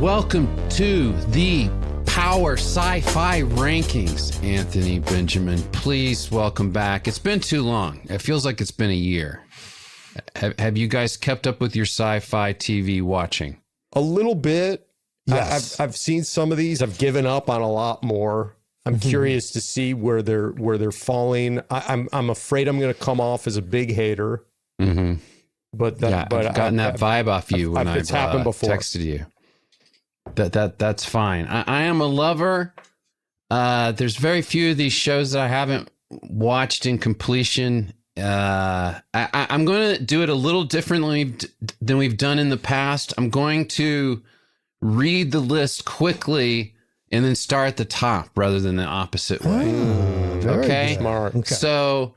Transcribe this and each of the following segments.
welcome to the Power Sci Fi Rankings. Anthony Benjamin, please welcome back. It's been too long. It feels like it's been a year. Have you guys kept up with your sci-fi TV watching? A little bit. Yes. I've seen some of these. I've given up on a lot more. I'm curious to see where they're falling. I'm afraid I'm going to come off as a big hater. Mm-hmm. But I've gotten that vibe off you when I've happened before. Texted you. That's fine. I am a lover. There's very few of these shows that I haven't watched in completion. I'm going to do it a little differently than we've done in the past. I'm going to read the list quickly and then start at the top rather than the opposite way. Okay. Smart. Okay. So,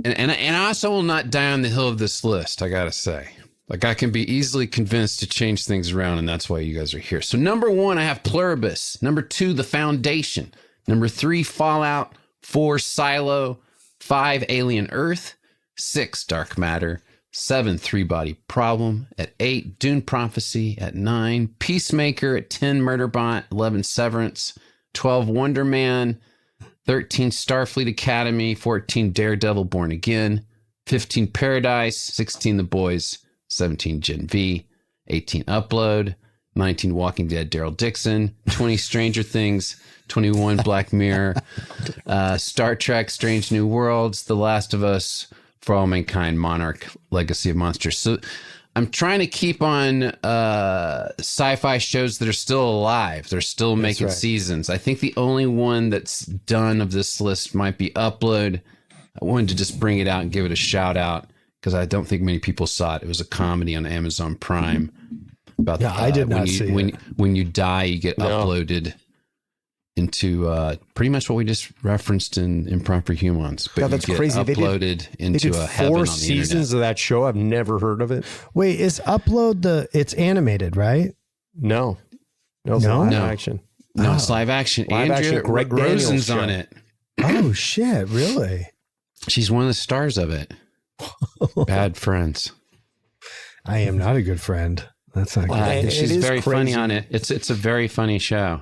and I also will not die on the hill of this list. I got to say, like, I can be easily convinced to change things around, and that's why you guys are here. So number 1, I have Pluribus. Number 2, The Foundation. Number 3, Fallout. 4, Silo. 5, Alien Earth. 6, Dark Matter. 7, Three Body Problem. At 8, Dune Prophecy. At 9, Peacemaker. At 10, Murderbot. 11, Severance. 12, Wonder Man. 13, Starfleet Academy. 14, Daredevil Born Again. 15, Paradise. 16, The Boys. 17, Gen V. 18, Upload. 19, Walking Dead, Daryl Dixon. 20, Stranger Things. 21, Black Mirror. Star Trek, Strange New Worlds. The Last of Us, For All Mankind, Monarch, Legacy of Monsters. So I'm trying to keep on sci-fi shows that are still alive. They're still making seasons. I think the only one that's done of this list might be Upload. I wanted to just bring it out and give it a shout out because I don't think many people saw it. It was a comedy on Amazon Prime about I did not see it. When you die, you get uploaded into pretty much what we just referenced in Improper Humans. But God, that's you get crazy. Uploaded into a heaven on the 4 seasons internet. of that show. I've never heard of it. Wait, is Upload it's animated, right? No, it's live action. No, it's live action. Live Andrea action, Greg Daniels Rosen's show. on it. Oh shit, really? She's one of the stars of it. Bad Friends. I am not a good friend. That's not good. She's very funny on it. It's a very funny show.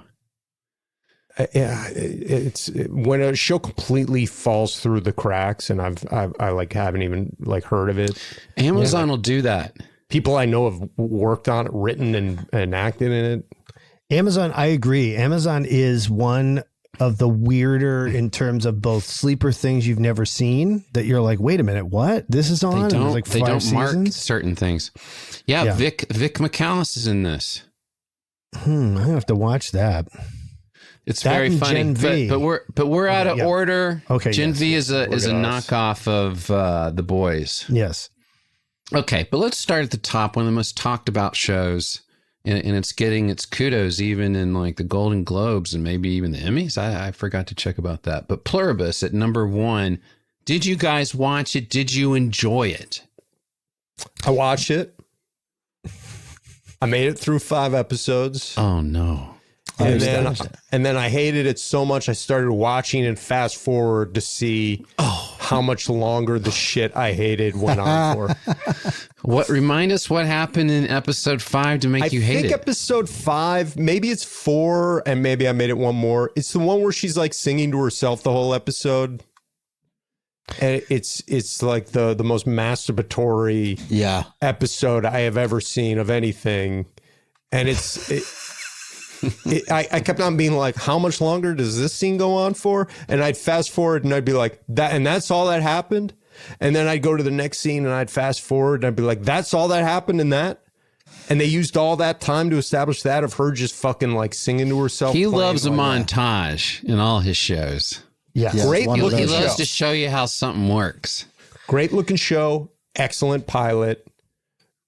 Yeah, it's when a show completely falls through the cracks, and I like haven't even like heard of it. Amazon will do that. People I know have worked on it, written and acted in it. Amazon, I agree. Amazon is one of the weirder in terms of both sleeper things you've never seen that you're like, wait a minute, what? This is on? They don't mark certain things. Yeah, Vic McAllis is in this. I have to watch that. It's very funny, but we're out of order. Okay, Gen V is a knockoff of The Boys. Yes. Okay, but let's start at the top. One of the most talked about shows, and it's getting its kudos even in like the Golden Globes and maybe even the Emmys. I forgot to check about that. But Pluribus at number 1. Did you guys watch it? Did you enjoy it? I watched it. I made it through 5 episodes. Oh no. And then I hated it so much I started watching and fast forward to see how much longer the shit I hated went on for. Remind us what happened in episode 5 to make you hate it. I think episode 5, maybe it's 4, and maybe I made it one more. It's the one where she's like singing to herself the whole episode. And it's like the most masturbatory episode I have ever seen of anything. And I kept on being like, how much longer does this scene go on for? And I'd fast forward and I'd be like, that's all that happened. And then I'd go to the next scene and I'd fast forward and I'd be like, that's all that happened in that. And they used all that time to establish that of her just fucking like singing to herself. He loves a montage in all his shows. Yeah. Great. He loves to show you how something works. Great looking show. Excellent pilot.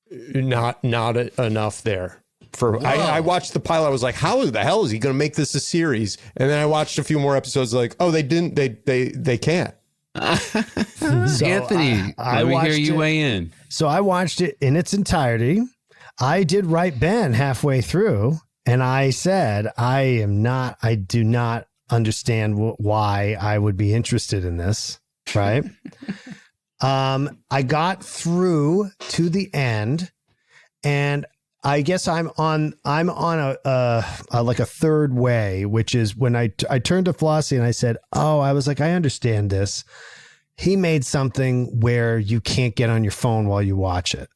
Not enough there. I watched the pilot. I was like, how the hell is he going to make this a series? And then I watched a few more episodes like, oh, they didn't. They can't. So Anthony, let me hear you weigh in. So I watched it in its entirety. I did write Ben halfway through, and I said, I do not understand why I would be interested in this. Right. I got through to the end, and I guess I'm on a like a third way, which is when I turned to Flossie and I said, I was like, I understand this. He made something where you can't get on your phone while you watch it,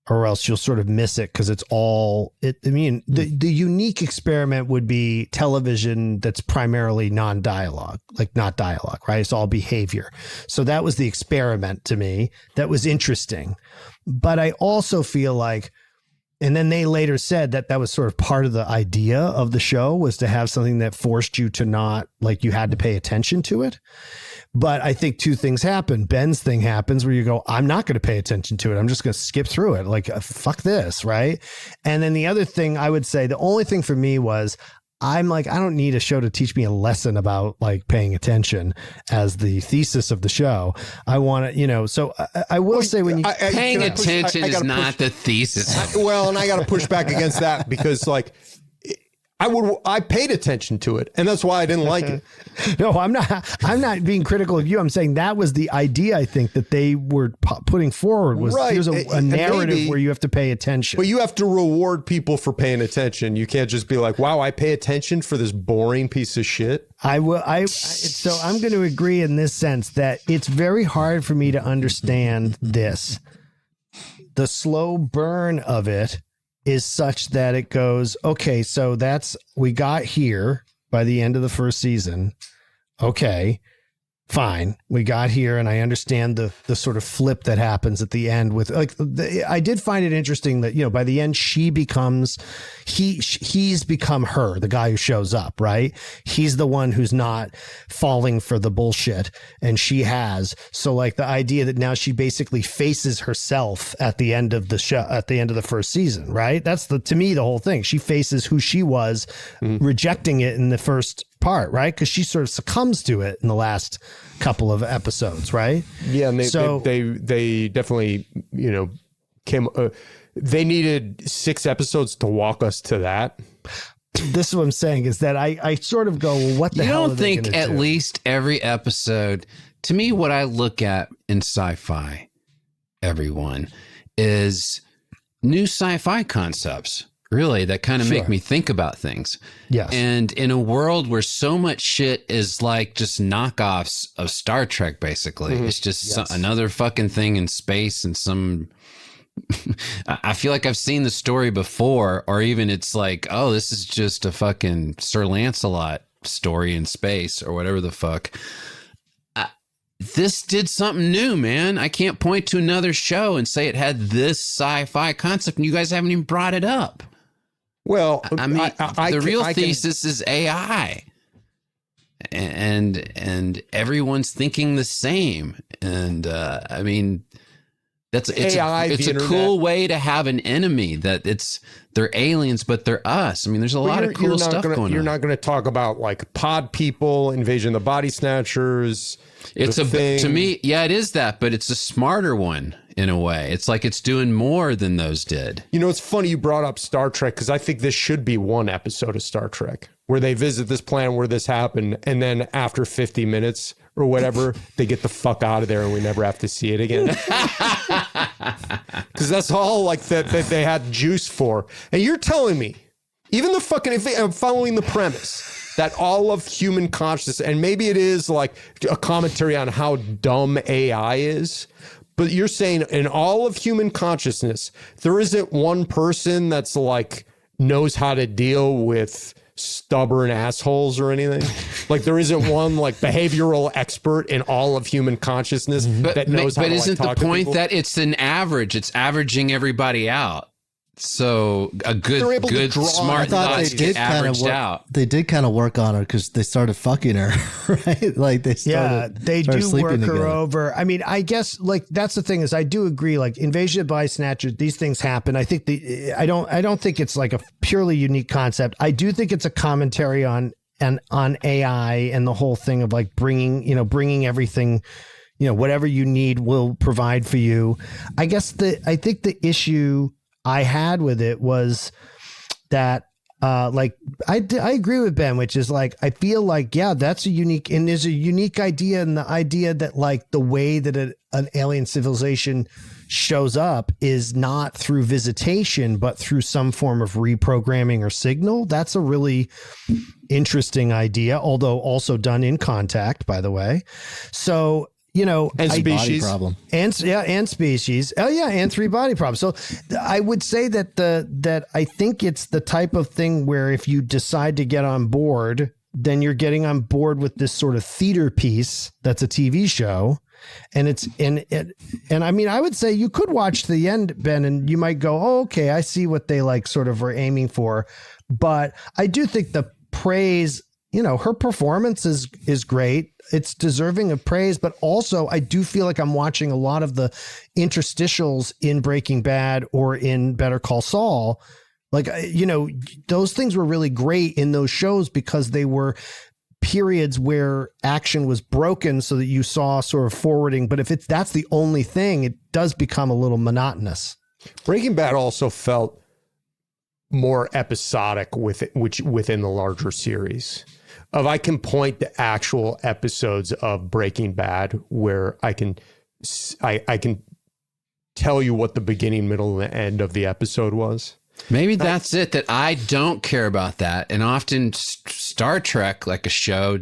or else you'll sort of miss it because it's all it. I mean, the unique experiment would be television that's primarily non-dialogue, like not dialogue, right? It's all behavior. So that was the experiment to me. That was interesting. But I also feel like, and then they later said that was sort of part of the idea of the show, was to have something that forced you to not, like, you had to pay attention to it. But I think two things happen. Ben's thing happens where you go, I'm not going to pay attention to it. I'm just going to skip through it. Like, fuck this. Right. And then the other thing I would say, the only thing for me was, I'm like, I don't need a show to teach me a lesson about like paying attention as the thesis of the show. I want to, so I will say when you paying attention is not the thesis. And I got to push back against that because like, I paid attention to it, and that's why I didn't like it. No, I'm not being critical of you. I'm saying that was the idea, I think, that they were putting forward, was here's a narrative where you have to pay attention. But you have to reward people for paying attention. You can't just be like, wow, I pay attention for this boring piece of shit. So I'm going to agree in this sense that it's very hard for me to understand this. The slow burn of it is such that it goes, okay, so we got here by the end of the first season. Okay, fine. We got here, and I understand the sort of flip that happens at the end with like, I did find it interesting that, by the end she becomes, he's become her, the guy who shows up, right? He's the one who's not falling for the bullshit, and she has. So like the idea that now she basically faces herself at the end of the show, at the end of the first season, right? That's to me, the whole thing. She faces who she was, rejecting it in the first part, right? Because she sort of succumbs to it in the last couple of episodes, right? Yeah, and they definitely, came. They needed 6 episodes to walk us to that. This is what I'm saying, is that I sort of go, well, what the hell? You don't think at least every episode? To me, what I look at in sci-fi, everyone, is new sci-fi concepts. Really, that kind of make me think about things. Yes. And in a world where so much shit is like just knockoffs of Star Trek, basically, it's just another fucking thing in space and some. I feel like I've seen the story before, or even it's like, oh, this is just a fucking Sir Lancelot story in space or whatever the fuck. This did something new, man. I can't point to another show and say it had this sci-fi concept, and you guys haven't even brought it up. Well, I mean, the real thesis is AI, and everyone's thinking the same. And I mean, it's a cool way to have an enemy that they're aliens, but they're us. I mean, there's a lot of cool stuff going on. You're not going to talk about like pod people, Invasion of the Body Snatchers. To me, yeah, it is that, but it's a smarter one in a way. It's like it's doing more than those did. It's funny you brought up Star Trek, because I think this should be one episode of Star Trek where they visit this planet where this happened, and then after 50 minutes or whatever, they get the fuck out of there and we never have to see it again. Because that's all like that they had juice for. And you're telling me, even the fucking, if I'm following the premise that all of human consciousness, and maybe it is like a commentary on how dumb AI is, but you're saying in all of human consciousness, there isn't one person that's like knows how to deal with stubborn assholes or anything. Like there isn't one like behavioral expert in all of human consciousness that knows how to talk to people. But isn't the point that it's an average? It's averaging everybody out. So a good smart thoughts get averaged out. They did kind of work on her because they started fucking her, right? Like they do work her over. I mean, I guess like that's the thing is I do agree. Like Invasion of Body Snatchers, these things happen. I think I don't think it's like a purely unique concept. I do think it's a commentary on AI and the whole thing of like bringing everything. Whatever you need will provide for you. I think the issue I had with it was that I agree with Ben, which is like, I feel like, yeah, that's there's a unique idea, and the idea that like the way that an alien civilization shows up is not through visitation, but through some form of reprogramming or signal. That's a really interesting idea, although also done in contact, by the way. So, and species problem. And species. Oh yeah. And 3 body problems. So I would say that I think it's the type of thing where if you decide to get on board, then you're getting on board with this sort of theater piece that's a TV show. And I mean, I would say you could watch the end, Ben, and you might go, oh, okay, I see what they like sort of were aiming for. But I do think the praise, her performance is great. It's deserving of praise, but also I do feel like I'm watching a lot of the interstitials in Breaking Bad or in Better Call Saul. Like, those things were really great in those shows because they were periods where action was broken so that you saw sort of forwarding. But if that's the only thing, it does become a little monotonous. Breaking Bad also felt more episodic within the larger series. I can point to actual episodes of Breaking Bad where I can tell you what the beginning, middle, and the end of the episode was. Maybe that's it, that I don't care about that. And often Star Trek, like a show,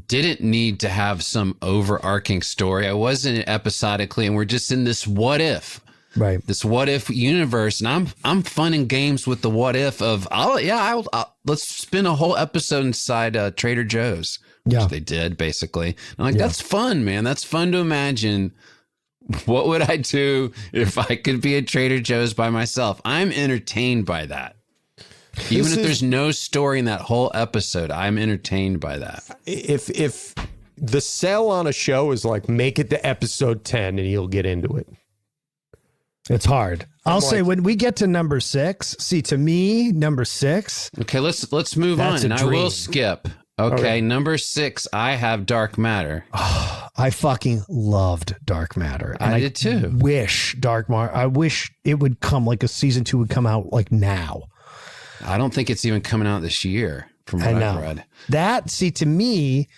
didn't need to have some overarching story. I wasn't episodically, and we're just in this what if. Right. This what if universe. And I'm fun in games with the what if of, let's spin a whole episode inside Trader Joe's, which they did basically. I'm like, that's fun, man. That's fun to imagine. What would I do if I could be at Trader Joe's by myself? I'm entertained by that. Even if there's no story in that whole episode, I'm entertained by that. If the sell on a show is like, make it to episode 10 and you'll get into it. It's hard. I'll say when we get to number 6, to me, number 6. Okay, let's move on, and I will skip. Okay, number 6, I have Dark Matter. I fucking loved Dark Matter. And I did too. I wish it would come, like a season 2 would come out like now. I don't think it's even coming out this year from what I've read. That, to me,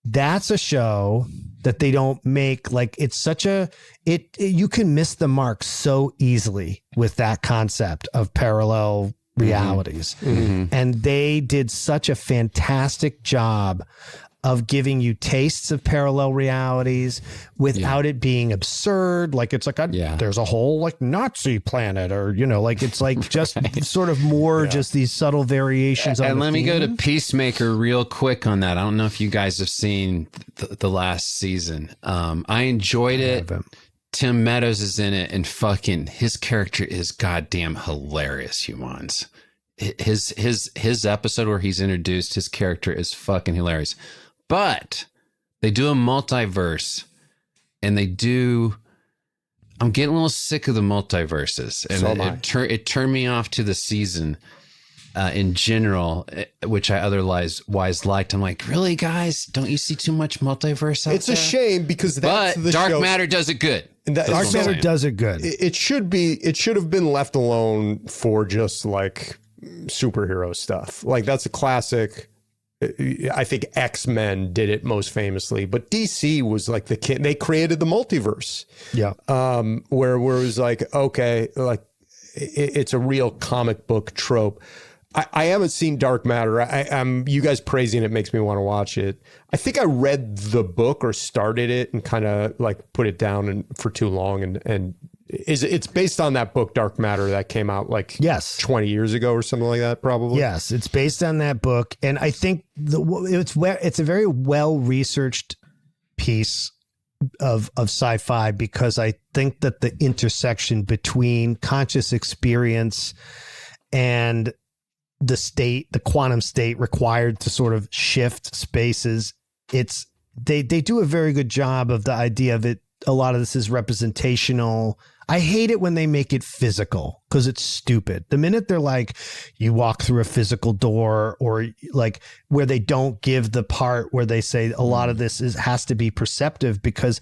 that's a show that they don't make. Like, it's such you can miss the mark so easily with that concept of parallel realities. Mm-hmm. And they did such a fantastic job of giving you tastes of parallel realities without it being absurd. Like, it's like, there's a whole like Nazi planet, or, like, it's like just sort of more just these subtle variations. And let me go to Peacemaker real quick on that. I don't know if you guys have seen the last season. I enjoyed it. Tim Meadows is in it, and fucking his character is goddamn hilarious, humans. His episode where he's introduced, his character is fucking hilarious. But they do a multiverse, and I'm getting a little sick of the multiverses, and it turned me off to the season in general, which I otherwise liked. I'm like, really, guys? Don't you see too much multiverse out there? It's a shame because that's but Dark Matter does it good. Dark Matter does it good. It should have been left alone for just like superhero stuff. Like, that's a classic. I think X-Men did it most famously, but DC was like they created the multiverse. Yeah. Where it was like, okay, like it's a real comic book trope. I haven't seen Dark Matter. You guys praising it makes me want to watch it. I think I read the book or started it and kind of like put it down for too long. And it's based on that book, Dark Matter, that came out like 20 years ago or something like that, probably. Yes, it's based on that book. And I think it's a very well-researched piece of sci-fi, because I think that the intersection between conscious experience and the quantum state required to sort of shift spaces, they do a very good job of the idea of it. A lot of this is representational. I hate it when they make it physical, because it's stupid. The minute they're like, you walk through a physical door, or like where they don't give the part where they say a lot of this has to be perceptive, because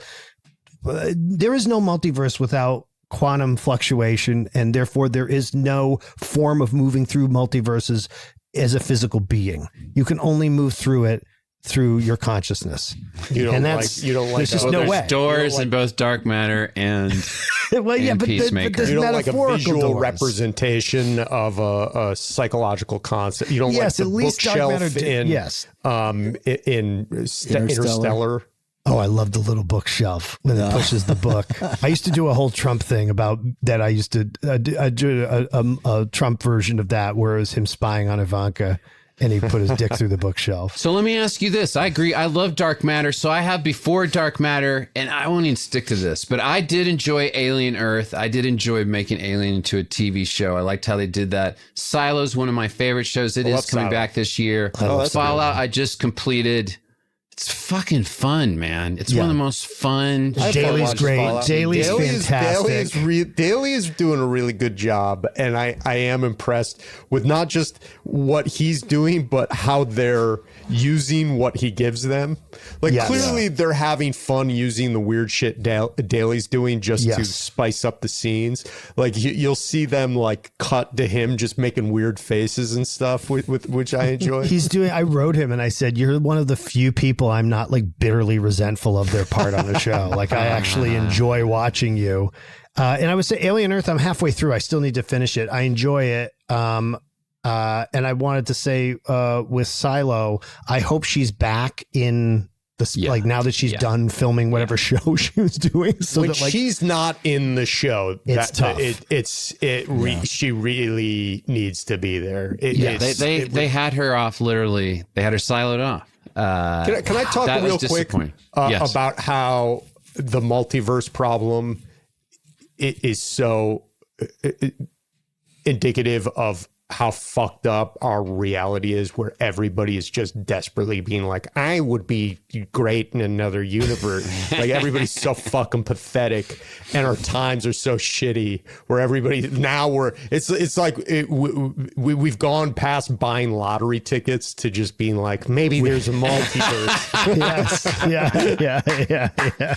there is no multiverse without quantum fluctuation, and therefore there is no form of moving through multiverses as a physical being. You can only move through it through your consciousness. You don't there's just well, no way. Doors in both dark matter and well, yeah, and but Peacemaker. there's you don't like a visual doors. representation of a psychological concept. You don't like the at least dark bookshelf matter in Interstellar. Oh, I love the little bookshelf when it pushes the book. I used to do a whole Trump thing about that. I used to do a Trump version of that where it was him spying on Ivanka and he put his dick through the bookshelf. So let me ask you this. I agree. I love dark matter. So I have before dark matter, and I won't even stick to this, but I did enjoy Alien Earth. I did enjoy making Alien into a TV show. I liked how they did that. Silo's one of my favorite shows. It is coming back this year. Fallout, I just completed. It's fucking fun, man. It's one of the most fun. Daly's great. Daly's fantastic. Daly is doing a really good job, and I am impressed with not just what he's doing, but how they're using what he gives them. Like clearly they're having fun using the weird shit Daly's doing just to spice up the scenes. Like you'll see them like cut to him just making weird faces and stuff, with which I enjoy. I wrote him and I said, you're one of the few people I'm not like bitterly resentful of their part on the show. Like I actually enjoy watching you. And I would say Alien Earth, I'm halfway through. I still need to finish it. I enjoy it. And I wanted to say with Silo, I hope she's back in the like now that she's done filming whatever show she was doing. So when that, like, she's not in the show, it's tough. She really needs to be there. They had her off literally. They had her siloed off. Can I talk real quick about how the multiverse problem is so indicative of how fucked up our reality is, where everybody is just desperately being like, I would be great in another universe. Like everybody's so fucking pathetic, and our times are so shitty where everybody now it's like we've gone past buying lottery tickets to just being like, maybe there's a multiverse. Yes. Yeah.